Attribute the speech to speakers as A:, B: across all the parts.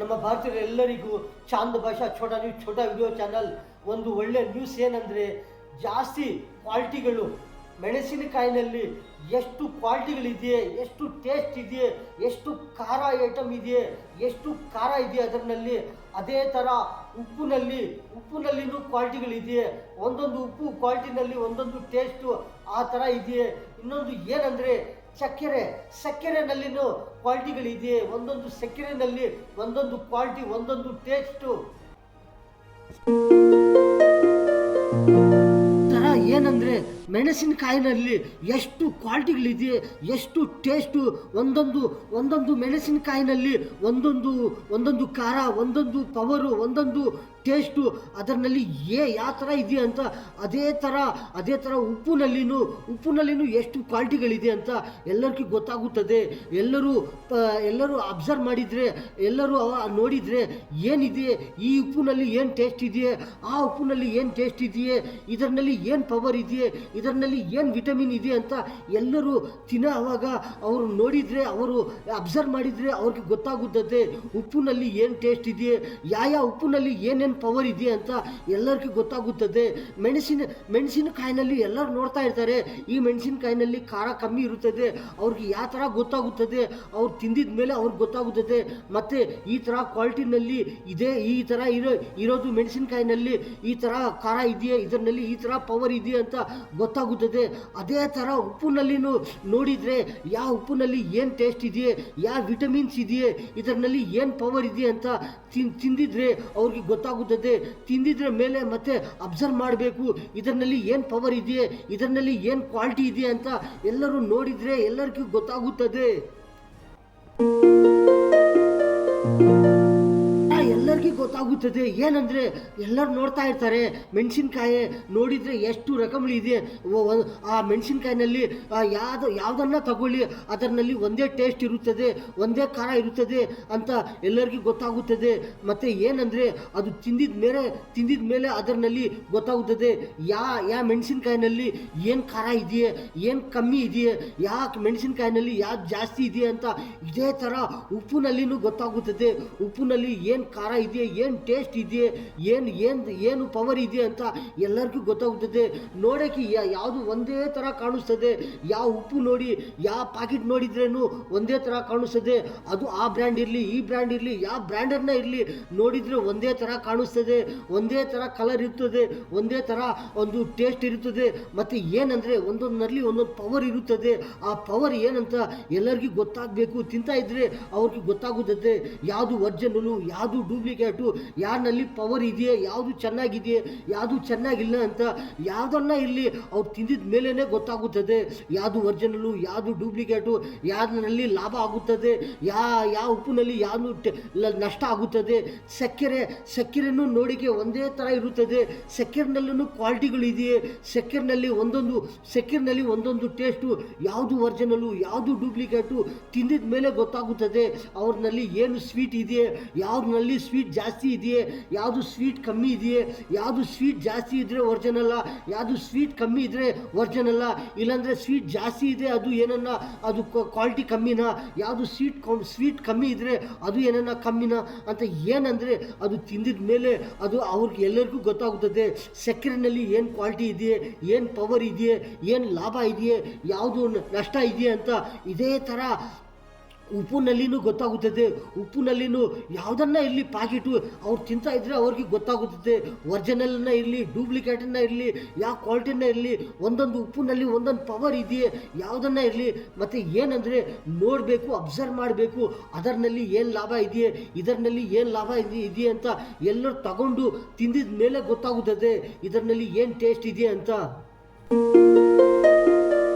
A: ನಮ್ಮ ಭಾರತೀಯರೆಲ್ಲರಿಗೂ Chand Basha Chota news Chota video channel ಒಂದು ಒಳ್ಳೆ ನ್ಯೂಸ್ ಏನಂದರೆ ಜಾಸ್ತಿ ಕ್ವಾಲಿಟಿಗಳು ಮೆಣಸಿನಕಾಯಿನಲ್ಲಿ ಎಷ್ಟು ಕ್ವಾಲಿಟಿಗಳಿದೆಯೇ, ಎಷ್ಟು ಟೇಸ್ಟ್ ಇದೆಯೇ, ಎಷ್ಟು ಖಾರ ಐಟಮ್ ಇದೆಯೇ, ಎಷ್ಟು ಖಾರ ಇದೆಯೇ ಅದರಲ್ಲಿ, ಅದೇ ಥರ ಉಪ್ಪಿನಲ್ಲಿನೂ ಕ್ವಾಲಿಟಿಗಳಿದೆಯೇ. ಒಂದೊಂದು ಉಪ್ಪು ಕ್ವಾಲಿಟಿನಲ್ಲಿ ಒಂದೊಂದು ಟೇಸ್ಟು ಆ ಥರ ಇದೆಯೇ. ಇನ್ನೊಂದು ಏನಂದರೆ ಸಕ್ಕರೆನಲ್ಲಿನೂ ಕ್ವಾಲಿಟಿಗಳಿದೆಯೇ. ಒಂದೊಂದು ಸಕ್ಕರೆನಲ್ಲಿ ಒಂದೊಂದು ಕ್ವಾಲಿಟಿ, ಒಂದೊಂದು ಟೇಸ್ಟು ಥರ ಏನಂದರೆ ಮೆಣಸಿನಕಾಯಿನಲ್ಲಿ ಎಷ್ಟು ಕ್ವಾಲಿಟಿಗಳಿದೆಯೇ, ಎಷ್ಟು ಟೇಸ್ಟು. ಒಂದೊಂದು ಮೆಣಸಿನಕಾಯಿನಲ್ಲಿ ಒಂದೊಂದು ಖಾರ, ಒಂದೊಂದು ಪವರು, ಒಂದೊಂದು ಟೇಸ್ಟು ಅದರಲ್ಲಿ ಯಾವ ಥರ ಇದೆಯಾ ಅಂತ. ಅದೇ ಥರ ಉಪ್ಪಿನಲ್ಲಿನೂ ಎಷ್ಟು ಕ್ವಾಲಿಟಿಗಳಿದೆ ಅಂತ ಎಲ್ಲರಿಗೂ ಗೊತ್ತಾಗುತ್ತದೆ. ಎಲ್ಲರೂ ಅಬ್ಸರ್ವ್ ಮಾಡಿದರೆ, ಎಲ್ಲರೂ ನೋಡಿದರೆ ಏನಿದೆ, ಈ ಉಪ್ಪಿನಲ್ಲಿ ಏನು ಟೇಸ್ಟ್ ಇದೆಯೇ, ಆ ಉಪ್ಪಿನಲ್ಲಿ ಏನು ಟೇಸ್ಟ್ ಇದೆಯೇ, ಇದರಲ್ಲಿ ಏನು ಪವರ್ ಇದೆಯೇ, ಇದರಲ್ಲಿ ಏನು ವಿಟಮಿನ್ ಇದೆ ಅಂತ ಎಲ್ಲರೂ ತಿನ್ನೋವಾಗ ಅವರು ನೋಡಿದರೆ, ಅವರು ಅಬ್ಸರ್ವ್ ಮಾಡಿದರೆ ಅವ್ರಿಗೆ ಗೊತ್ತಾಗುತ್ತದೆ ಉಪ್ಪಿನಲ್ಲಿ ಏನು ಟೇಸ್ಟ್ ಇದೆಯೇ, ಯಾವ ಉಪ್ಪಿನಲ್ಲಿ ಏನೇನು ಪವರ್ ಇದೆಯಾ ಅಂತ ಎಲ್ಲರಿಗೂ ಗೊತ್ತಾಗುತ್ತದೆ. ಮೆಣಸಿನಕಾಯಿನಲ್ಲಿ ಎಲ್ಲರೂ ನೋಡ್ತಾ ಇರ್ತಾರೆ, ಈ ಮೆಣಸಿನಕಾಯಿನಲ್ಲಿ ಖಾರ ಕಮ್ಮಿ ಇರುತ್ತದೆ. ಅವ್ರಿಗೆ ಯಾವ ಥರ ಗೊತ್ತಾಗುತ್ತದೆ, ಅವ್ರು ತಿಂದಿದ ಮೇಲೆ ಅವ್ರಿಗೆ ಗೊತ್ತಾಗುತ್ತದೆ. ಮತ್ತು ಈ ಥರ ಕ್ವಾಲಿಟಿನಲ್ಲಿ ಇದೆ, ಈ ಥರ ಇರೋದು ಮೆಣಸಿನಕಾಯಿನಲ್ಲಿ ಈ ಥರ ಖಾರ ಇದೆಯೇ, ಇದರಲ್ಲಿ ಈ ಥರ ಪವರ್ ಇದೆಯಾ ಅಂತ ಗೊತ್ತಾಗುತ್ತದೆ. ಅದೇ ಥರ ಉಪ್ಪಿನಲ್ಲಿನೂ ನೋಡಿದರೆ ಯಾವ ಉಪ್ಪಿನಲ್ಲಿ ಏನು ಟೇಸ್ಟ್ ಇದೆಯೇ, ಯಾವ ವಿಟಮಿನ್ಸ್ ಇದೆಯೇ, ಇದರಲ್ಲಿ ಏನು ಪವರ್ ಇದೆಯಾ ಅಂತ ತಿಂದಿದ್ರೆ ಅವ್ರಿಗೆ ಗೊತ್ತಾಗುತ್ತದೆ. ತಿಂದಿದ್ರೆ ಮೇಲೆ ಮತ್ತೆ ಅಬ್ಸರ್ವ್ ಮಾಡಬೇಕು, ಇದರಲ್ಲಿ ಏನು ಪವರ್ ಇದೆಯೇ, ಇದರಲ್ಲಿ ಏನು ಕ್ವಾಲಿಟಿ ಇದೆಯಾ ಅಂತ ಎಲ್ಲರೂ ನೋಡಿದರೆ ಎಲ್ಲರಿಗೂ ಗೊತ್ತಾಗುತ್ತದೆ. ಎಲ್ಲರಿಗೂ ಗೊತ್ತಾಗುತ್ತದೆ. ಏನಂದರೆ ಎಲ್ಲರೂ ನೋಡ್ತಾ ಇರ್ತಾರೆ, ಮೆಣಸಿನ್ಕಾಯಿ ನೋಡಿದರೆ ಎಷ್ಟು ರಕಗಳಿದೆ, ಆ ಮೆಣಸಿನ್ಕಾಯಿನಲ್ಲಿ ಯಾವುದನ್ನು ತಗೊಳ್ಳಿ ಅದರಲ್ಲಿ ಒಂದೇ ಟೇಸ್ಟ್ ಇರುತ್ತದೆ, ಒಂದೇ ಖಾರ ಇರುತ್ತದೆ ಅಂತ ಎಲ್ಲರಿಗೂ ಗೊತ್ತಾಗುತ್ತದೆ. ಮತ್ತು ಏನಂದರೆ ಅದು ತಿಂದಿದ ಮೇಲೆ ಅದರಲ್ಲಿ ಗೊತ್ತಾಗುತ್ತದೆ ಯಾವ ಮೆಣಸಿನ್ಕಾಯಿನಲ್ಲಿ ಏನು ಖಾರ ಇದೆಯೇ, ಏನು ಕಮ್ಮಿ ಇದೆಯೇ, ಯಾವ ಮೆಣಸಿನ್ಕಾಯಿನಲ್ಲಿ ಯಾವ್ದು ಜಾಸ್ತಿ ಇದೆಯೇ ಅಂತ. ಇದೇ ಥರ ಉಪ್ಪಿನಲ್ಲಿನೂ ಗೊತ್ತಾಗುತ್ತದೆ, ಉಪ್ಪಿನಲ್ಲಿ ಏನು ಖಾರ ಇದೆಯೇ, ಏನು ಟೇಸ್ಟ್ ಇದೆಯೇ, ಏನು ಪವರ್ ಇದೆ ಅಂತ ಎಲ್ಲರಿಗೂ ಗೊತ್ತಾಗುತ್ತದೆ. ನೋಡೋಕ್ಕೆ ಯಾವುದು ಒಂದೇ ಥರ ಕಾಣಿಸ್ತದೆ. ಯಾವ ಉಪ್ಪು ನೋಡಿ, ಯಾವ ಪ್ಯಾಕೆಟ್ ನೋಡಿದ್ರೇನು ಒಂದೇ ಥರ ಕಾಣಿಸ್ತದೆ. ಅದು ಆ ಬ್ರ್ಯಾಂಡ್ ಇರಲಿ, ಈ ಬ್ರ್ಯಾಂಡ್ ಇರಲಿ, ಯಾವ ಬ್ರ್ಯಾಂಡನ್ನ ಇರಲಿ, ನೋಡಿದರೆ ಒಂದೇ ಥರ ಕಾಣಿಸ್ತದೆ, ಒಂದೇ ಥರ ಕಲರ್ ಇರ್ತದೆ, ಒಂದೇ ಥರ ಒಂದು ಟೇಸ್ಟ್ ಇರುತ್ತದೆ. ಮತ್ತು ಏನಂದರೆ ಒಂದೊಂದರಲ್ಲಿ ಒಂದೊಂದು ಪವರ್ ಇರುತ್ತದೆ. ಆ ಪವರ್ ಏನಂತ ಎಲ್ಲರಿಗೂ ಗೊತ್ತಾಗಬೇಕು. ತಿಂತಾ ಇದ್ದರೆ ಅವ್ರಿಗೆ ಗೊತ್ತಾಗುತ್ತದೆ ಯಾವುದು ಒರಿಜಿನಲು, ಯಾವುದು ಡೂಪ್ಲಿಕೇಟು, ಯಾರಲ್ಲಿ ಪವರ್ ಇದೆಯೇ, ಯಾವುದು ಚೆನ್ನಾಗಿದೆಯೇ, ಯಾವುದು ಚೆನ್ನಾಗಿಲ್ಲ ಅಂತ. ಯಾವುದನ್ನ ಇಲ್ಲಿ ಅವ್ರು ತಿಂದಿದ ಮೇಲೇ ಗೊತ್ತಾಗುತ್ತದೆ ಯಾವುದು ಒರಿಜಿನಲು, ಯಾವುದು ಡೂಪ್ಲಿಕೇಟು, ಯಾವ್ದ್ರಲ್ಲಿ ಲಾಭ ಆಗುತ್ತದೆ, ಯಾವ ಉಪ್ಪಿನಲ್ಲಿ ಯಾವುದು ನಷ್ಟ ಆಗುತ್ತದೆ. ಸಕ್ಕರೆನೂ ನೋಡಿಕೆ ಒಂದೇ ಥರ ಇರುತ್ತದೆ. ಸಕ್ಕರೆನಲ್ಲೂ ಕ್ವಾಲಿಟಿಗಳಿದೆಯೇ, ಸಕ್ಕರೆನಲ್ಲಿ ಒಂದೊಂದು ಟೇಸ್ಟು, ಯಾವುದು ಒರಿಜಿನಲು, ಯಾವುದು ಡೂಪ್ಲಿಕೇಟು ತಿಂದಿದ ಮೇಲೆ ಗೊತ್ತಾಗುತ್ತದೆ. ಅವ್ರನ್ನಲ್ಲಿ ಏನು ಸ್ವೀಟ್ ಇದೆಯೇ, ಯಾವ್ದ್ರಲ್ಲಿ ಸ್ವೀಟ್ ಜಾಸ್ತಿ ಇದೆಯೇ, ಯಾವುದು ಸ್ವೀಟ್ ಕಮ್ಮಿ ಇದೆಯೇ, ಯಾವುದು ಸ್ವೀಟ್ ಜಾಸ್ತಿ ಇದ್ದರೆ ಒರಿಜಿನಲ್ಲ, ಯಾವುದು ಸ್ವೀಟ್ ಕಮ್ಮಿ ಇದ್ದರೆ ಒರಿಜಿನಲ್ಲ. ಇಲ್ಲಾಂದರೆ ಸ್ವೀಟ್ ಜಾಸ್ತಿ ಇದೆ ಅದು ಏನನ್ನ ಅದು ಕ್ವಾಲಿಟಿ ಕಮ್ಮಿನಾ, ಯಾವುದು ಸ್ವೀಟ್ ಕಮ್ಮಿ ಇದ್ದರೆ ಅದು ಏನನ್ನ ಕಮ್ಮಿನಾ ಅಂತ. ಏನಂದರೆ ಅದು ತಿಂದಿದ ಮೇಲೆ ಅದು ಅವ್ರಿಗೆ ಎಲ್ಲರಿಗೂ ಗೊತ್ತಾಗುತ್ತದೆ ಸಕ್ಕರೆನಲ್ಲಿ ಏನು ಕ್ವಾಲಿಟಿ ಇದೆಯೇ, ಏನು ಪವರ್ ಇದೆಯೇ, ಏನು ಲಾಭ ಇದೆಯೇ, ಯಾವುದು ನಷ್ಟ ಇದೆಯೇ ಅಂತ. ಇದೇ ಥರ ಉಪ್ಪಿನಲ್ಲಿನೂ ಗೊತ್ತಾಗುತ್ತದೆ. ಉಪ್ಪಿನಲ್ಲಿನೂ ಯಾವುದನ್ನ ಇರಲಿ ಪ್ಯಾಕೆಟು ಅವ್ರು ತಿಂತಾ ಇದ್ದರೆ ಅವ್ರಿಗೆ ಗೊತ್ತಾಗುತ್ತದೆ. ಒರಿಜಿನಲ್ನ ಇರಲಿ, ಡೂಪ್ಲಿಕೇಟನ್ನ ಇರಲಿ, ಯಾವ ಕ್ವಾಲಿಟಿನ ಇರಲಿ, ಒಂದೊಂದು ಉಪ್ಪಿನಲ್ಲಿ ಒಂದೊಂದು ಪವರ್ ಇದೆಯೇ, ಯಾವುದನ್ನ ಇರಲಿ. ಮತ್ತು ಏನಂದರೆ ನೋಡಬೇಕು, ಅಬ್ಸರ್ವ್ ಮಾಡಬೇಕು, ಅದರಲ್ಲಿ ಏನು ಲಾಭ ಇದೆಯೇ, ಇದರಲ್ಲಿ ಏನು ಲಾಭ ಇದೆಯೇ ಅಂತ ಎಲ್ಲರೂ ತಗೊಂಡು ತಿಂದಿದ ಮೇಲೆ ಗೊತ್ತಾಗುತ್ತದೆ ಇದರಲ್ಲಿ ಏನು ಟೇಸ್ಟ್ ಇದೆಯೇ ಅಂತ.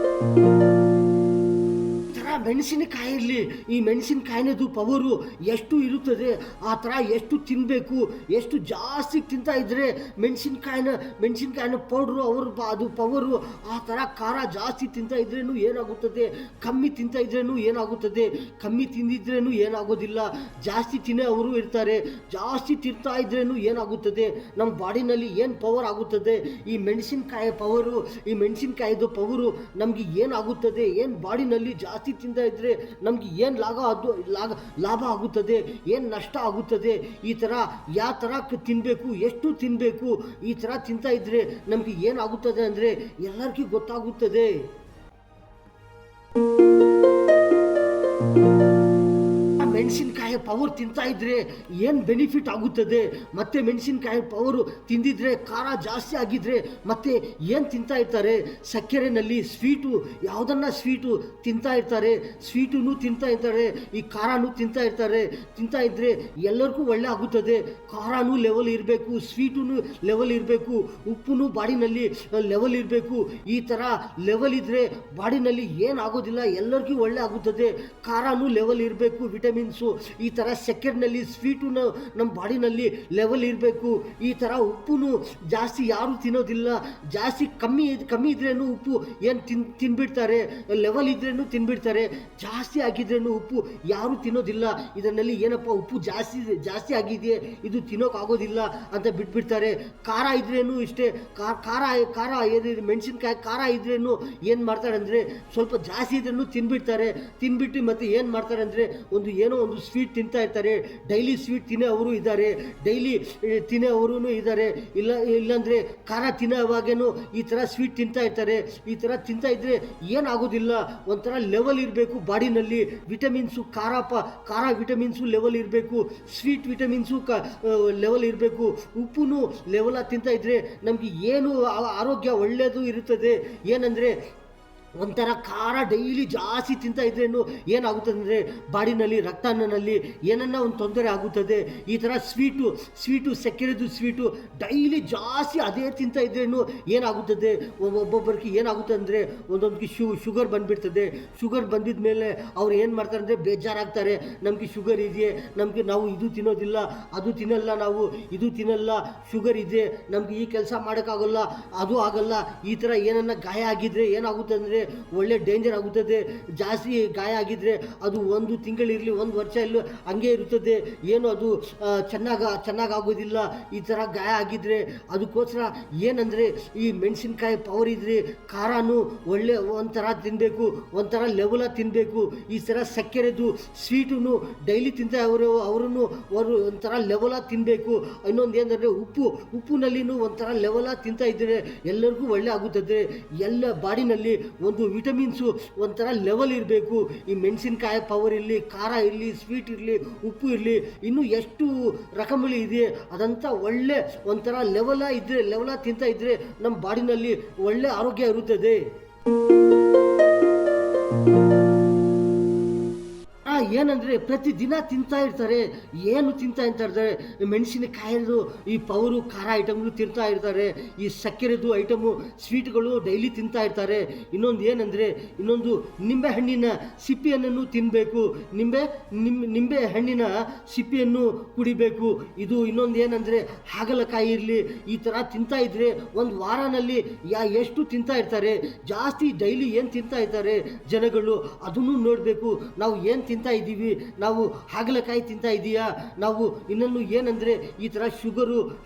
A: ಮೆಣಸಿನಕಾಯಿ ಇರಲಿ, ಈ ಮೆಣಸಿನಕಾಯಿನದು ಪವರು ಎಷ್ಟು ಇರುತ್ತದೆ, ಆ ಥರ ಎಷ್ಟು ತಿನ್ನಬೇಕು. ಎಷ್ಟು ಜಾಸ್ತಿ ತಿಂತಾ ಇದ್ದರೆ ಮೆಣಸಿನಕಾಯಿನ ಪೌಡ್ರು ಅದು ಪವರು, ಆ ಥರ ಖಾರ ಜಾಸ್ತಿ ತಿಂತಾ ಇದ್ರೇನು ಏನಾಗುತ್ತದೆ, ಕಮ್ಮಿ ತಿಂತಾ ಇದ್ರೇನು ಏನಾಗುತ್ತದೆ, ಕಮ್ಮಿ ತಿಂದಿದ್ರೇನು ಏನಾಗೋದಿಲ್ಲ. ಜಾಸ್ತಿ ತಿನ್ನೋವರು ಇರ್ತಾರೆ, ಜಾಸ್ತಿ ತಿಂತಾ ಇದ್ರೇನು ಏನಾಗುತ್ತದೆ, ನಮ್ಮ ಬಾಡಿನಲ್ಲಿ ಏನು ಪವರ್ ಆಗುತ್ತದೆ. ಈ ಮೆಣಸಿನಕಾಯಿ ಪವರು, ಈ ಮೆಣಸಿನಕಾಯಿದು ಪವರು ನಮಗೆ ಏನಾಗುತ್ತದೆ, ಏನು ಬಾಡಿನಲ್ಲಿ ಜಾಸ್ತಿ ತಿಂತಾ ಇದ್ದರೆ ನಮಗೆ ಏನು ಲಾಭ ಆಗುತ್ತದೆ, ಏನು ನಷ್ಟ ಆಗುತ್ತದೆ, ಈ ಥರ ಯಾವ ಥರ ತಿನ್ನಬೇಕು, ಎಷ್ಟು ತಿನ್ನಬೇಕು, ಈ ಥರ ತಿಂತಾ ಇದ್ದರೆ ನಮಗೆ ಏನಾಗುತ್ತದೆ ಅಂದರೆ ಎಲ್ಲರಿಗೂ ಗೊತ್ತಾಗುತ್ತದೆ. ಮೆಣಸಿನಕಾಯಿ ಪವರ್ ತಿಂತಾ ಇದ್ರೆ ಏನು ಬೆನಿಫಿಟ್ ಆಗುತ್ತದೆ, ಮತ್ತೆ ಮೆಣಸಿನಕಾಯಿ ಪವರು ತಿಂದಿದ್ರೆ ಖಾರ ಜಾಸ್ತಿ ಆಗಿದ್ರೆ ಮತ್ತೆ ಏನು ತಿಂತಾ ಇರ್ತಾರೆ, ಸಕ್ಕರೆನಲ್ಲಿ ಯಾವುದನ್ನ ಸ್ವೀಟು ತಿಂತಾ ಇರ್ತಾರೆ, ಸ್ವೀಟೂ ತಿಂತಾ ಇರ್ತಾರೆ, ಈ ಖಾರನೂ ತಿಂತಾ ಇದ್ದರೆ ಎಲ್ಲರಿಗೂ ಒಳ್ಳೆ ಆಗುತ್ತದೆ. ಖಾರನೂ ಲೆವೆಲ್ ಇರಬೇಕು, ಸ್ವೀಟೂ ಲೆವೆಲ್ ಇರಬೇಕು, ಉಪ್ಪು ಬಾಡಿನಲ್ಲಿ ಲೆವೆಲ್ ಇರಬೇಕು. ಈ ಥರ ಲೆವೆಲ್ ಇದ್ದರೆ ಬಾಡಿನಲ್ಲಿ ಏನಾಗೋದಿಲ್ಲ, ಎಲ್ಲರಿಗೂ ಒಳ್ಳೆ ಆಗುತ್ತದೆ. ಖಾರನೂ ಲೆವೆಲ್ ಇರಬೇಕು, ವಿಟಮಿನ್ಸು, ಈ ಥರ ಸಕ್ಕರೆನಲ್ಲಿ ಸ್ವೀಟು ನಮ್ಮ ಬಾಡಿನಲ್ಲಿ ಲೆವೆಲ್ ಇರಬೇಕು. ಈ ಥರ ಉಪ್ಪು ಜಾಸ್ತಿ ಯಾರು ತಿನ್ನೋದಿಲ್ಲ, ಜಾಸ್ತಿ ಕಮ್ಮಿ ಇದ್ರೇನು ಉಪ್ಪು ಏನು ತಿನ್ಬಿಡ್ತಾರೆ, ಲೆವೆಲ್ ಇದ್ರೇನು ತಿನ್ಬಿಡ್ತಾರೆ, ಜಾಸ್ತಿ ಆಗಿದ್ರೇನು ಉಪ್ಪು ಯಾರು ತಿನ್ನೋದಿಲ್ಲ. ಇದರಲ್ಲಿ ಏನಪ್ಪ ಉಪ್ಪು ಜಾಸ್ತಿ ಆಗಿದೆಯೇ, ಇದು ತಿನ್ನೋಕ್ಕಾಗೋದಿಲ್ಲ ಅಂತ ಬಿಟ್ಬಿಡ್ತಾರೆ. ಖಾರ ಇದ್ರೇನು ಇಷ್ಟೇ, ಖಾರ ಏನಿದೆ ಮೆಣಸಿನ್ಕಾಯಿ ಖಾರ ಇದ್ರೇನು ಏನು ಮಾಡ್ತಾರೆ ಅಂದರೆ ಸ್ವಲ್ಪ ಜಾಸ್ತಿ ಇದ್ರೂ ತಿನ್ಬಿಟ್ಟು ಮತ್ತೆ ಏನು ಮಾಡ್ತಾರೆ ಅಂದರೆ ಒಂದು ಸ್ವೀಟ್ ತಿಂತಾ ಇರ್ತಾರೆ. ಡೈಲಿ ಸ್ವೀಟ್ ತಿನ್ನೋವರು ಇದ್ದಾರೆ, ಡೈಲಿ ತಿನ್ನೋವರು ಇದ್ದಾರೆ. ಇಲ್ಲಾಂದರೆ ಖಾರ ತಿನ್ನೋವಾಗೇನು ಈ ಥರ ಸ್ವೀಟ್ ತಿಂತಾ ಇರ್ತಾರೆ. ಈ ಥರ ತಿಂತಾ ಇದ್ದರೆ ಏನಾಗೋದಿಲ್ಲ, ಒಂಥರ ಲೆವೆಲ್ ಇರಬೇಕು ಬಾಡಿನಲ್ಲಿ. ವಿಟಮಿನ್ಸು ಖಾರ ವಿಟಮಿನ್ಸು ಲೆವೆಲ್ ಇರಬೇಕು, ಸ್ವೀಟ್ ವಿಟಮಿನ್ಸು ಲೆವೆಲ್ ಇರಬೇಕು, ಉಪ್ಪು ಲೆವೆಲ್ ತಿಂತಾ ಇದ್ದರೆ ನಮಗೆ ಏನು ಆರೋಗ್ಯ ಒಳ್ಳೆಯದು ಇರುತ್ತದೆ. ಏನಂದರೆ ಒಂಥರ ಖಾರ ಡೈಲಿ ಜಾಸ್ತಿ ತಿಂತಾ ಇದ್ರೇನು ಏನಾಗುತ್ತದೆ ಅಂದರೆ ಬಾಡಿನಲ್ಲಿ ರಕ್ತನಲ್ಲಿ ಏನನ್ನ ಒಂದು ತೊಂದರೆ ಆಗುತ್ತದೆ. ಈ ಥರ ಸ್ವೀಟು ಸಕ್ಕರೆದು ಸ್ವೀಟು ಡೈಲಿ ಜಾಸ್ತಿ ಅದೇ ತಿಂತಾ ಇದ್ರೇನು ಏನಾಗುತ್ತದೆ, ಒಬ್ಬೊಬ್ಬರಿಗೆ ಏನಾಗುತ್ತದೆ ಅಂದರೆ ಒಂದೊಂದಕ್ಕೆ ಶುಗರ್ ಬಂದುಬಿಡ್ತದೆ. ಶುಗರ್ ಬಂದಿದ ಮೇಲೆ ಅವ್ರು ಏನು ಮಾಡ್ತಾರೆ ಅಂದರೆ ಬೇಜಾರಾಗ್ತಾರೆ, ನಮಗೆ ಶುಗರ್ ಇದೆಯೇ, ನಾವು ಇದು ತಿನ್ನೋದಿಲ್ಲ, ಅದು ತಿನ್ನಲ್ಲ, ನಾವು ಇದು ತಿನ್ನಲ್ಲ, ಶುಗರ್ ಇದೆ, ನಮಗೆ ಈ ಕೆಲಸ ಮಾಡೋಕ್ಕಾಗಲ್ಲ, ಅದು ಆಗಲ್ಲ. ಈ ಥರ ಏನನ್ನ ಗಾಯ ಆಗಿದ್ರೆ ಏನಾಗುತ್ತೆ ಅಂದರೆ ಒಳ್ಳೆ ಡೇಂಜರ್ ಆಗುತ್ತದೆ. ಜಾಸ್ತಿ ಗಾಯ ಆಗಿದ್ರೆ ಅದು 1 ತಿಂಗಳಿರಲಿ 1 ವರ್ಷ ಇಲ್ಲ ಹಂಗೆ ಇರುತ್ತದೆ, ಏನು ಅದು ಚೆನ್ನಾಗಾಗೋದಿಲ್ಲ. ಈ ಥರ ಗಾಯ ಆಗಿದ್ರೆ ಅದಕ್ಕೋಸ್ಕರ ಏನಂದರೆ ಈ ಮೆಣಸಿನ್ಕಾಯಿ ಪವರ್ ಇದ್ರೆ ಖಾರನೂ ಒಳ್ಳೆ ಒಂಥರ ತಿನ್ನಬೇಕು, ಒಂಥರ ಲೆವೆಲ ತಿನ್ನಬೇಕು. ಈ ಥರ ಸಕ್ಕರೆದು ಸ್ವೀಟು ಡೈಲಿ ತಿಂತ ಅವರು ಒಂಥರ ಲೆವೆಲ ತಿನ್ನಬೇಕು. ಇನ್ನೊಂದು ಏನಂದರೆ ಉಪ್ಪಿನಲ್ಲಿನೂ ಒಂಥರ ಲೆವೆಲ ತಿಂತಾ ಇದ್ದರೆ ಎಲ್ಲರಿಗೂ ಒಳ್ಳೆ ಆಗುತ್ತದೆ. ಎಲ್ಲ ಬಾಡಿನಲ್ಲಿ ಒಂದು ವಿಟಮಿನ್ಸು ಒಂಥರ ಲೆವೆಲ್ ಇರಬೇಕು. ಈ ಮೆಣಸಿನಕಾಯಿ ಪವರ್ ಇರಲಿ, ಖಾರ ಇರಲಿ, ಸ್ವೀಟ್ ಇರಲಿ, ಉಪ್ಪು ಇರಲಿ, ಇನ್ನೂ ಎಷ್ಟು ರಕಮಲ್ಲಿ ಇದೆ ಅದಂತ ಒಳ್ಳೆ ಒಂಥರ ಲೆವೆಲ ತಿಂತಾ ಇದ್ದರೆ ನಮ್ಮ ಬಾಡಿನಲ್ಲಿ ಒಳ್ಳೆ ಆರೋಗ್ಯ ಇರುತ್ತದೆ. ಏನಂದರೆ ಪ್ರತಿದಿನ ತಿಂತಾ ಇರ್ತಾರೆ. ಏನು ತಿಂತಾ ಇರ್ತಾರೆ, ಮೆಣಸಿನಕಾಯಿದು ಈ ಪವರು ಖಾರ ಐಟಮ್ಗಳು ತಿಂತಾ ಇರ್ತಾರೆ, ಈ ಸಕ್ಕರೆದು ಐಟಮು ಸ್ವೀಟ್ಗಳು ಡೈಲಿ ತಿಂತಾ ಇರ್ತಾರೆ. ಇನ್ನೊಂದು ನಿಂಬೆ ಹಣ್ಣಿನ ಸಿಪ್ಪೆಯನ್ನು ತಿನ್ನಬೇಕು, ನಿಂಬೆ ಹಣ್ಣಿನ ಸಿಪ್ಪೆಯನ್ನು ಕುಡಿಬೇಕು. ಇದು ಇನ್ನೊಂದು ಏನಂದರೆ ಹಾಗಲಕಾಯಿ ಇರಲಿ, ಈ ಥರ ತಿಂತಾ ಇದ್ದರೆ ಒಂದು ವಾರನಲ್ಲಿ ಎಷ್ಟು ತಿಂತಾ ಇರ್ತಾರೆ, ಜಾಸ್ತಿ ಡೈಲಿ ಏನು ತಿಂತಾ ಇರ್ತಾರೆ ಜನಗಳು ಅದನ್ನು ನೋಡಬೇಕು. ನಾವು ಏನು ತಿಂತಾ ಇದ್ದೀವಿ, ನಾವು ಹಾಗಲಕಾಯಿ ತಿಂತಾ ಇದೀಯಾ, ನಾವು ಇನ್ನೊಂದು ಏನಂದರೆ ಈ ಥರ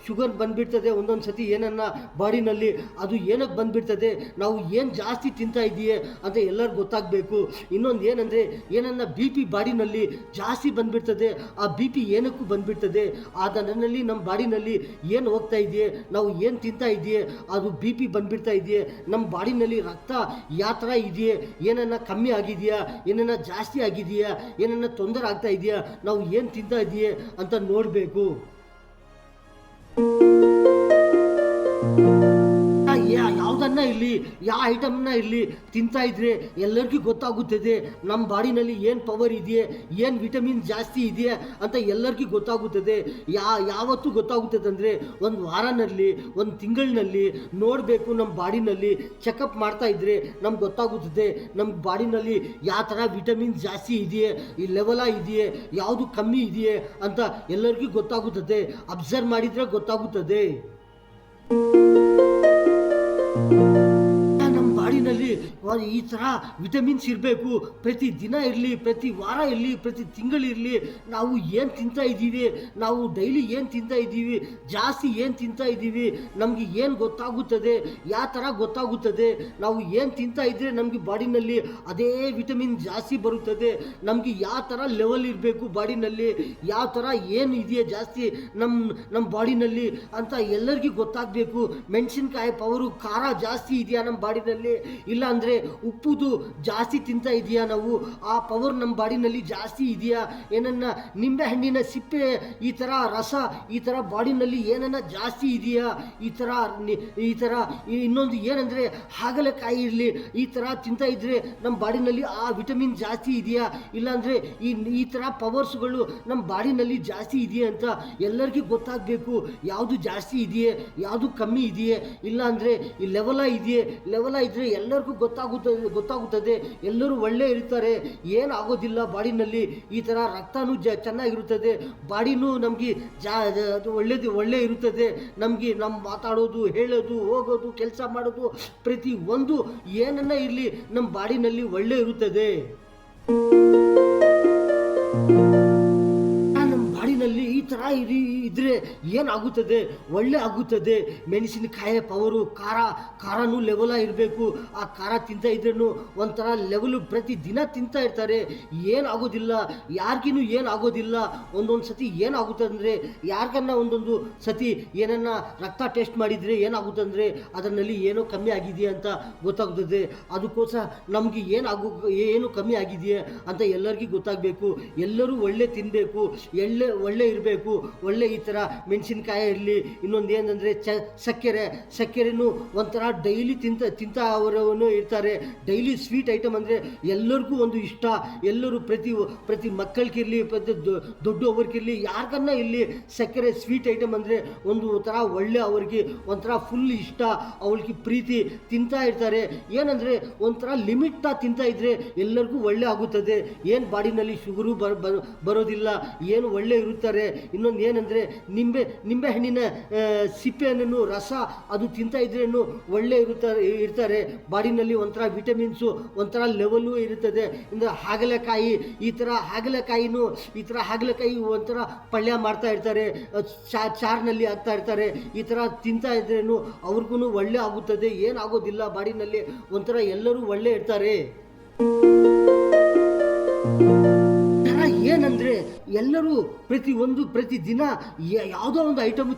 A: ಶುಗರ್ ಬಂದ್ಬಿಡ್ತದೆ ಒಂದೊಂದು ಸತಿ ಏನನ್ನ ಬಾಡಿನಲ್ಲಿ, ಅದು ಏನಕ್ಕೆ ಬಂದ್ಬಿಡ್ತದೆ, ನಾವು ಏನು ಜಾಸ್ತಿ ತಿಂತಾ ಇದೆಯೇ ಅಂತ ಎಲ್ಲರಿಗೂ ಗೊತ್ತಾಗಬೇಕು. ಇನ್ನೊಂದು ಏನಂದರೆ ಏನನ್ನ BP ಬಾಡಿನಲ್ಲಿ ಜಾಸ್ತಿ ಬಂದ್ಬಿಡ್ತದೆ, ಆ BP ಏನಕ್ಕೂ ಬಂದ್ಬಿಡ್ತದೆ, ಅದರಲ್ಲಿ ನಮ್ಮ ಬಾಡಿನಲ್ಲಿ ಏನು ಹೋಗ್ತಾ ಇದೆಯೇ, ನಾವು ಏನು ತಿಂತಾ ಇದೆಯೇ ಅದು BP ಬಂದ್ಬಿಡ್ತಾ ಇದೆಯೇ, ನಮ್ಮ ಬಾಡಿನಲ್ಲಿ ರಕ್ತ ಯಾವ ಥರ ಇದೆಯೇ, ಏನನ್ನ ಕಮ್ಮಿ ಆಗಿದೆಯಾ, ಏನನ್ನ ಜಾಸ್ತಿ ಆಗಿದೆಯಾ, ಏನನ್ನ ತೊಂದರೆ ಆಗ್ತಾ ಇದೆಯಾ, ನಾವು ಏನು ತಿಂತಾ ಇದೆಯೇ ಅಂತ ನೋಡಬೇಕು. ಯಾವುದನ್ನ ಇರಲಿ, ಯಾವ ಐಟಮ್ನ ಇರಲಿ ತಿಂತಾ ಇದ್ರೆ ಎಲ್ಲರಿಗೂ ಗೊತ್ತಾಗುತ್ತದೆ ನಮ್ಮ ಬಾಡಿನಲ್ಲಿ ಏನು ಪವರ್ ಇದೆಯೇ, ಏನು ವಿಟಮಿನ್ ಜಾಸ್ತಿ ಇದೆಯಾ ಅಂತ ಎಲ್ಲರಿಗೂ ಗೊತ್ತಾಗುತ್ತದೆ. ಯಾವತ್ತೂ ಗೊತ್ತಾಗುತ್ತದೆ ಅಂದರೆ ಒಂದು ವಾರನಲ್ಲಿ, ಒಂದು ತಿಂಗಳಿನಲ್ಲಿ ನೋಡಬೇಕು. ನಮ್ಮ ಬಾಡಿನಲ್ಲಿ ಚೆಕಪ್ ಮಾಡ್ತಾ ಇದ್ದರೆ ನಮ್ಗೆ ಗೊತ್ತಾಗುತ್ತದೆ ನಮ್ಮ ಬಾಡಿನಲ್ಲಿ ಯಾವ ಥರ ವಿಟಮಿನ್ ಜಾಸ್ತಿ ಇದೆಯೇ, ಈ ಲೆವೆಲ ಇದೆಯೇ, ಯಾವುದು ಕಮ್ಮಿ ಇದೆಯೇ ಅಂತ ಎಲ್ಲರಿಗೂ ಗೊತ್ತಾಗುತ್ತದೆ. ಅಬ್ಸರ್ವ್ ಮಾಡಿದರೆ ಗೊತ್ತಾಗುತ್ತದೆ. ನಮ್ಮ ಬಾಡಿನಲ್ಲಿ ಈ ಥರ ವಿಟಮಿನ್ಸ್ ಇರಬೇಕು. ಪ್ರತಿ ದಿನ ಇರಲಿ, ಪ್ರತಿ ವಾರ ಇರಲಿ, ಪ್ರತಿ ತಿಂಗಳಿರಲಿ, ನಾವು ಏನು ತಿಂತಾ ಇದ್ದೀವಿ, ನಾವು ಡೈಲಿ ಏನು ತಿಂತಾ ಇದ್ದೀವಿ, ಜಾಸ್ತಿ ಏನು ತಿಂತಾ ಇದ್ದೀವಿ, ನಮಗೆ ಏನು ಗೊತ್ತಾಗುತ್ತದೆ, ಯಾವ ಥರ ಗೊತ್ತಾಗುತ್ತದೆ. ನಾವು ಏನು ತಿಂತಾ ಇದ್ದರೆ ನಮಗೆ ಬಾಡಿನಲ್ಲಿ ಅದೇ ವಿಟಮಿನ್ ಜಾಸ್ತಿ ಬರುತ್ತದೆ. ನಮಗೆ ಯಾವ ಥರ ಲೆವೆಲ್ ಇರಬೇಕು ಬಾಡಿನಲ್ಲಿ, ಯಾವ ಥರ ಏನು ಇದೆಯಾ ಜಾಸ್ತಿ ನಮ್ಮ ಬಾಡಿನಲ್ಲಿ ಅಂತ ಎಲ್ಲರಿಗೂ ಗೊತ್ತಾಗಬೇಕು. ಮೆಣಸಿನ್ಕಾಯಿ ಪವರು, ಖಾರ ಜಾಸ್ತಿ ಇದೆಯಾ ನಮ್ಮ ಬಾಡಿನಲ್ಲಿ, ಇಲ್ಲ ಅಂದರೆ ಉಪ್ಪುದು ಜಾಸ್ತಿ ತಿಂತಾ ಇದೆಯಾ ನಾವು, ಆ ಪವರ್ ನಮ್ಮ ಬಾಡಿನಲ್ಲಿ ಜಾಸ್ತಿ ಇದೆಯಾ, ಏನನ್ನ ನಿಂಬೆ ಹಣ್ಣಿನ ಸಿಪ್ಪೆ ಈ ಥರ ರಸ ಈ ಥರ ಬಾಡಿನಲ್ಲಿ ಏನನ್ನ ಜಾಸ್ತಿ ಇದೆಯಾ, ಈ ಥರ ಇನ್ನೊಂದು ಏನಂದರೆ ಹಾಗಲಕಾಯಿ ಇರಲಿ, ಈ ಥರ ತಿಂತಾ ಇದ್ದರೆ ನಮ್ಮ ಬಾಡಿನಲ್ಲಿ ಆ ವಿಟಮಿನ್ ಜಾಸ್ತಿ ಇದೆಯಾ, ಇಲ್ಲಾಂದರೆ ಈ ಥರ ಪವರ್ಸ್ಗಳು ನಮ್ಮ ಬಾಡಿನಲ್ಲಿ ಜಾಸ್ತಿ ಇದೆಯಾ ಅಂತ ಎಲ್ಲರಿಗೂ ಗೊತ್ತಾಗಬೇಕು. ಯಾವುದು ಜಾಸ್ತಿ ಇದೆಯೇ, ಯಾವುದು ಕಮ್ಮಿ ಇದೆಯೇ, ಇಲ್ಲ ಅಂದರೆ ಈ ಲೆವೆಲ ಇದ್ದರೆ ಎಲ್ಲರಿಗೂ ಗೊತ್ತಾಗುತ್ತದೆ. ಎಲ್ಲರೂ ಒಳ್ಳೆ ಇರ್ತಾರೆ, ಏನಾಗೋದಿಲ್ಲ ಬಾಡಿನಲ್ಲಿ. ಈ ಥರ ರಕ್ತನೂ ಚೆನ್ನಾಗಿರುತ್ತದೆ, ಬಾಡಿನೂ ನಮಗೆ ಒಳ್ಳೆ ಇರುತ್ತದೆ. ನಮಗೆ ನಮ್ಮ ಮಾತಾಡೋದು, ಹೇಳೋದು, ಹೋಗೋದು, ಕೆಲಸ ಮಾಡೋದು, ಪ್ರತಿ ಒಂದು ಏನನ್ನ ಇರಲಿ ನಮ್ಮ ಬಾಡಿನಲ್ಲಿ ಒಳ್ಳೆ ಇರುತ್ತದೆ. ಬಾಡಿನಲ್ಲಿ ಈ ಥರ ಇದ್ರೆ ಏನಾಗುತ್ತದೆ, ಒಳ್ಳೆ ಆಗುತ್ತದೆ. ಮೆಣಸಿನಕಾಯಿ ಪವರು, ಖಾರನೂ ಲೆವೆಲ ಇರಬೇಕು. ಆ ಖಾರ ತಿಂತಾ ಇದ್ರೂ ಒಂಥರ ಲೆವೆಲು ಪ್ರತಿ ದಿನ ತಿಂತಾ ಇರ್ತಾರೆ, ಏನಾಗೋದಿಲ್ಲ, ಯಾರಿಗೂ ಏನಾಗೋದಿಲ್ಲ. ಒಂದೊಂದು ಸತಿ ಏನಾಗುತ್ತೆ ಅಂದರೆ, ಯಾರಿಗನ್ನ ಒಂದೊಂದು ಸತಿ ಏನನ್ನ ರಕ್ತ ಟೆಸ್ಟ್ ಮಾಡಿದರೆ ಏನಾಗುತ್ತಂದರೆ ಅದರಲ್ಲಿ ಏನೋ ಕಮ್ಮಿ ಆಗಿದೆಯಾ ಅಂತ ಗೊತ್ತಾಗುತ್ತದೆ. ಅದಕ್ಕೋಸ್ಕರ ನಮಗೆ ಏನು ಕಮ್ಮಿ ಆಗಿದೆಯಾ ಅಂತ ಎಲ್ಲರಿಗೂ ಗೊತ್ತಾಗಬೇಕು. ಎಲ್ಲರೂ ಒಳ್ಳೆ ತಿನ್ನಬೇಕು, ಒಳ್ಳೆ ಇರಬೇಕು. ಒಳ್ಳೆ ಈ ಥರ ಮೆಣಸಿನ್ಕಾಯಿ ಇರಲಿ. ಇನ್ನೊಂದು ಏನಂದರೆ ಸಕ್ಕರೆನೂ ಒಂಥರ ಡೈಲಿ ತಿಂತ ಅವರನ್ನು ಇರ್ತಾರೆ. ಡೈಲಿ ಸ್ವೀಟ್ ಐಟಮ್ ಅಂದರೆ ಎಲ್ಲರಿಗೂ ಒಂದು ಇಷ್ಟ. ಎಲ್ಲರೂ ಪ್ರತಿ ಮಕ್ಕಳಿಗಿರಲಿ, ಪ್ರತಿ ದೊಡ್ಡವ್ರಿಗಿರಲಿ, ಯಾರಿಗನ್ನ ಇಲ್ಲಿ ಸಕ್ಕರೆ ಸ್ವೀಟ್ ಐಟಮ್ ಅಂದರೆ ಒಂದು ಥರ ಒಳ್ಳೆ, ಅವ್ರಿಗೆ ಒಂಥರ ಫುಲ್ ಇಷ್ಟ, ಅವ್ರಿಗೆ ಪ್ರೀತಿ ತಿಂತಾ ಇರ್ತಾರೆ. ಏನಂದರೆ ಒಂಥರ ಲಿಮಿಟ್ನ ತಿಂತಾ ಇದ್ದರೆ ಎಲ್ಲರಿಗೂ ಒಳ್ಳೆ ಆಗುತ್ತದೆ. ಏನು ಬಾಡಿನಲ್ಲಿ ಶುಗರು ಬರೋದಿಲ್ಲ, ಏನು ಒಳ್ಳೆ ಇರುತ್ತಾರೆ. ಇನ್ನೊಂದು ಏನಂದರೆ ನಿಂಬೆ ಹಣ್ಣಿನ ಸಿಪ್ಪೆಯನ್ನು ರಸ ಅದು ತಿಂತಾ ಇದ್ರೇನು ಒಳ್ಳೆ ಇರ್ತಾರೆ. ಬಾಡಿನಲ್ಲಿ ಒಂಥರ ವಿಟಮಿನ್ಸು, ಒಂಥರ ಲೆವೆಲು ಇರುತ್ತದೆ. ಅಂದರೆ ಹಾಗಲಕಾಯಿ, ಈ ಥರ ಹಾಗಲಕಾಯಿ ಒಂಥರ ಪಲ್ಯ ಮಾಡ್ತಾ ಇರ್ತಾರೆ, ಚಾರ್ನಲ್ಲಿ ಹಾಕ್ತಾ ಇರ್ತಾರೆ. ಈ ಥರ ತಿಂತಾ ಇದ್ರೇನು ಅವ್ರಿಗೂ ಒಳ್ಳೆ ಆಗುತ್ತದೆ, ಏನಾಗೋದಿಲ್ಲ. ಬಾಡಿನಲ್ಲಿ ಒಂಥರ ಎಲ್ಲರೂ ಒಳ್ಳೆ ಇರ್ತಾರೆ. ಏನಂದರೆ ಎಲ್ಲರೂ ಪ್ರತಿ ದಿನ ಯಾವುದೋ ಒಂದು ಐಟಮ್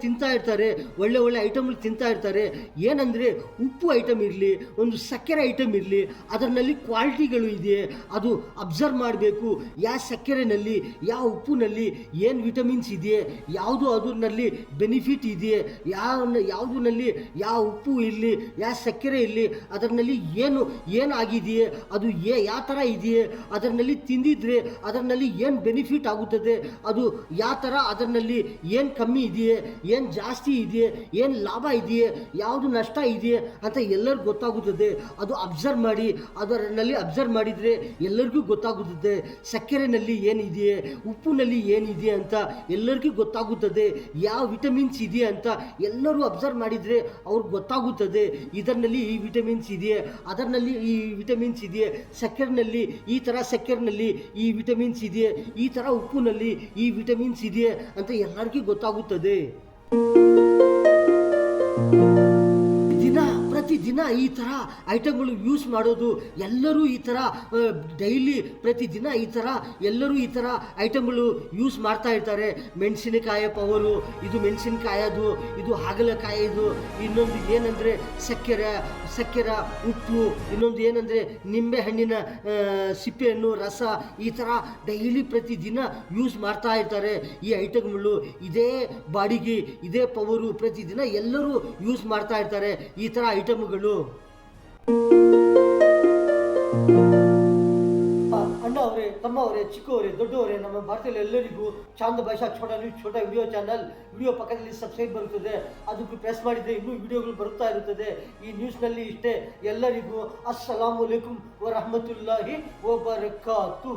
A: ತಿಂತಾ ಇರ್ತಾರೆ, ಒಳ್ಳೆ ಐಟಮ್ಗಳು ತಿಂತಾ ಇರ್ತಾರೆ. ಏನಂದರೆ ಉಪ್ಪು ಐಟಮ್ ಇರಲಿ, ಒಂದು ಸಕ್ಕರೆ ಐಟಮ್ ಇರಲಿ, ಅದರಲ್ಲಿ ಕ್ವಾಲಿಟಿಗಳು ಇದೆ, ಅದು ಅಬ್ಸರ್ವ್ ಮಾಡಬೇಕು. ಯಾವ ಸಕ್ಕರೆನಲ್ಲಿ, ಯಾವ ಉಪ್ಪಿನಲ್ಲಿ ಏನು ವಿಟಮಿನ್ಸ್ ಇದೆಯೇ, ಯಾವುದು ಅದರಲ್ಲಿ ಬೆನಿಫಿಟ್ ಇದೆಯೇ, ಯಾವುದರಲ್ಲಿ ಯಾವ ಉಪ್ಪು ಇರಲಿ, ಯಾವ ಸಕ್ಕರೆ ಇರಲಿ, ಅದರಲ್ಲಿ ಏನಾಗಿದೆಯೇ, ಅದು ಯಾವ ಥರ ಇದೆಯೇ, ಅದರಲ್ಲಿ ತಿಂದಿದ್ರೆ ಅದರಲ್ಲಿ ಏನು ಬೆನಿಫಿಟ್ ಆಗುತ್ತದೆ, ಅದು ಯಾವ ಥರ, ಅದರಲ್ಲಿ ಏನು ಕಮ್ಮಿ ಇದೆಯೇ, ಏನು ಜಾಸ್ತಿ ಇದೆಯೇ, ಏನು ಲಾಭ ಇದೆಯೇ, ಯಾವುದು ನಷ್ಟ ಇದೆಯೇ ಅಂತ ಎಲ್ಲರಿಗೂ ಗೊತ್ತಾಗುತ್ತದೆ. ಅದು ಅಬ್ಸರ್ವ್ ಮಾಡಿದರೆ ಎಲ್ಲರಿಗೂ ಗೊತ್ತಾಗುತ್ತದೆ. ಸಕ್ಕರೆನಲ್ಲಿ ಏನಿದೆಯೇ, ಉಪ್ಪಿನಲ್ಲಿ ಏನಿದೆ ಅಂತ ಎಲ್ಲರಿಗೂ ಗೊತ್ತಾಗುತ್ತದೆ. ಯಾವ ವಿಟಮಿನ್ಸ್ ಇದೆಯಾ ಅಂತ ಎಲ್ಲರೂ ಅಬ್ಸರ್ವ್ ಮಾಡಿದರೆ ಅವ್ರಿಗೆ ಗೊತ್ತಾಗುತ್ತದೆ. ಇದರಲ್ಲಿ ಈ ವಿಟಮಿನ್ಸ್ ಇದೆಯೇ, ಅದರಲ್ಲಿ ಈ ವಿಟಮಿನ್ಸ್ ಇದೆಯೇ, ಸಕ್ಕರೆನಲ್ಲಿ ಈ ಥರ ಸಕ್ಕರೆನಲ್ಲಿ ಈ ವಿಟಮಿನ್ಸ್ ಇದೆಯೇ, ಈ ಥರ ಉಪ್ಪಿನಲ್ಲಿ ಈ ವಿಟಮಿನ್ಸ್ ಇದೆಯೇ ಅಂತ ಎಲ್ಲರಿಗೂ ಗೊತ್ತಾಗುತ್ತದೆ. ಪ್ರತಿದಿನ ಈ ಥರ ಐಟಮ್ಗಳು ಯೂಸ್ ಮಾಡೋದು, ಎಲ್ಲರೂ ಈ ಥರ ಡೈಲಿ ಪ್ರತಿದಿನ ಈ ಥರ ಎಲ್ಲರೂ ಈ ಥರ ಐಟಮ್ಗಳು ಯೂಸ್ ಮಾಡ್ತಾ ಇರ್ತಾರೆ. ಮೆಣಸಿನಕಾಯಿ ಪವರು, ಇದು ಮೆಣಸಿನಕಾಯದು, ಇದು ಹಾಗಲಕಾಯಿದು, ಇನ್ನೊಂದು ಏನಂದರೆ ಸಕ್ಕರೆ, ಉಪ್ಪು, ಇನ್ನೊಂದು ಏನಂದರೆ ನಿಂಬೆ ಹಣ್ಣಿನ ಸಿಪ್ಪೆಯನ್ನು ರಸ, ಈ ಥರ ಡೈಲಿ ಪ್ರತಿದಿನ ಯೂಸ್ ಮಾಡ್ತಾ ಇರ್ತಾರೆ. ಈ ಐಟಮ್ಗಳು ಇದೇ ಬಾಡಿಗೆ, ಇದೇ ಪವರು ಪ್ರತಿದಿನ ಎಲ್ಲರೂ ಯೂಸ್ ಮಾಡ್ತಾ ಇರ್ತಾರೆ ಈ ಥರ ಐಟಮ್ಗಳು. ಅಣ್ಣ ಅವರೇ, ತಮ್ಮ ಅವರೇ, ಚಿಕ್ಕವರೇ, ದೊಡ್ಡವರೇ, ನಮ್ಮ ಭಾರತದಲ್ಲಿ ಎಲ್ಲರಿಗೂ Chand Basha Chota video channel video ಪಕ್ಕದಲ್ಲಿ ಸಬ್ಸ್ಕ್ರೈಬ್ ಬರುತ್ತದೆ, ಅದಕ್ಕೆ ಪ್ರೆಸ್ ಮಾಡಿದರೆ ಇನ್ನೂ ವಿಡಿಯೋಗಳು ಬರುತ್ತಾ ಇರುತ್ತದೆ. ಈ ನ್ಯೂಸ್ನಲ್ಲಿ ಇಷ್ಟೇ. ಎಲ್ಲರಿಗೂ ಅಸ್ಸಲಾಮು ಅಲೈಕುಂ ವರಹಮತುಲ್ಲಾಹಿ ವಬರಕಾತು.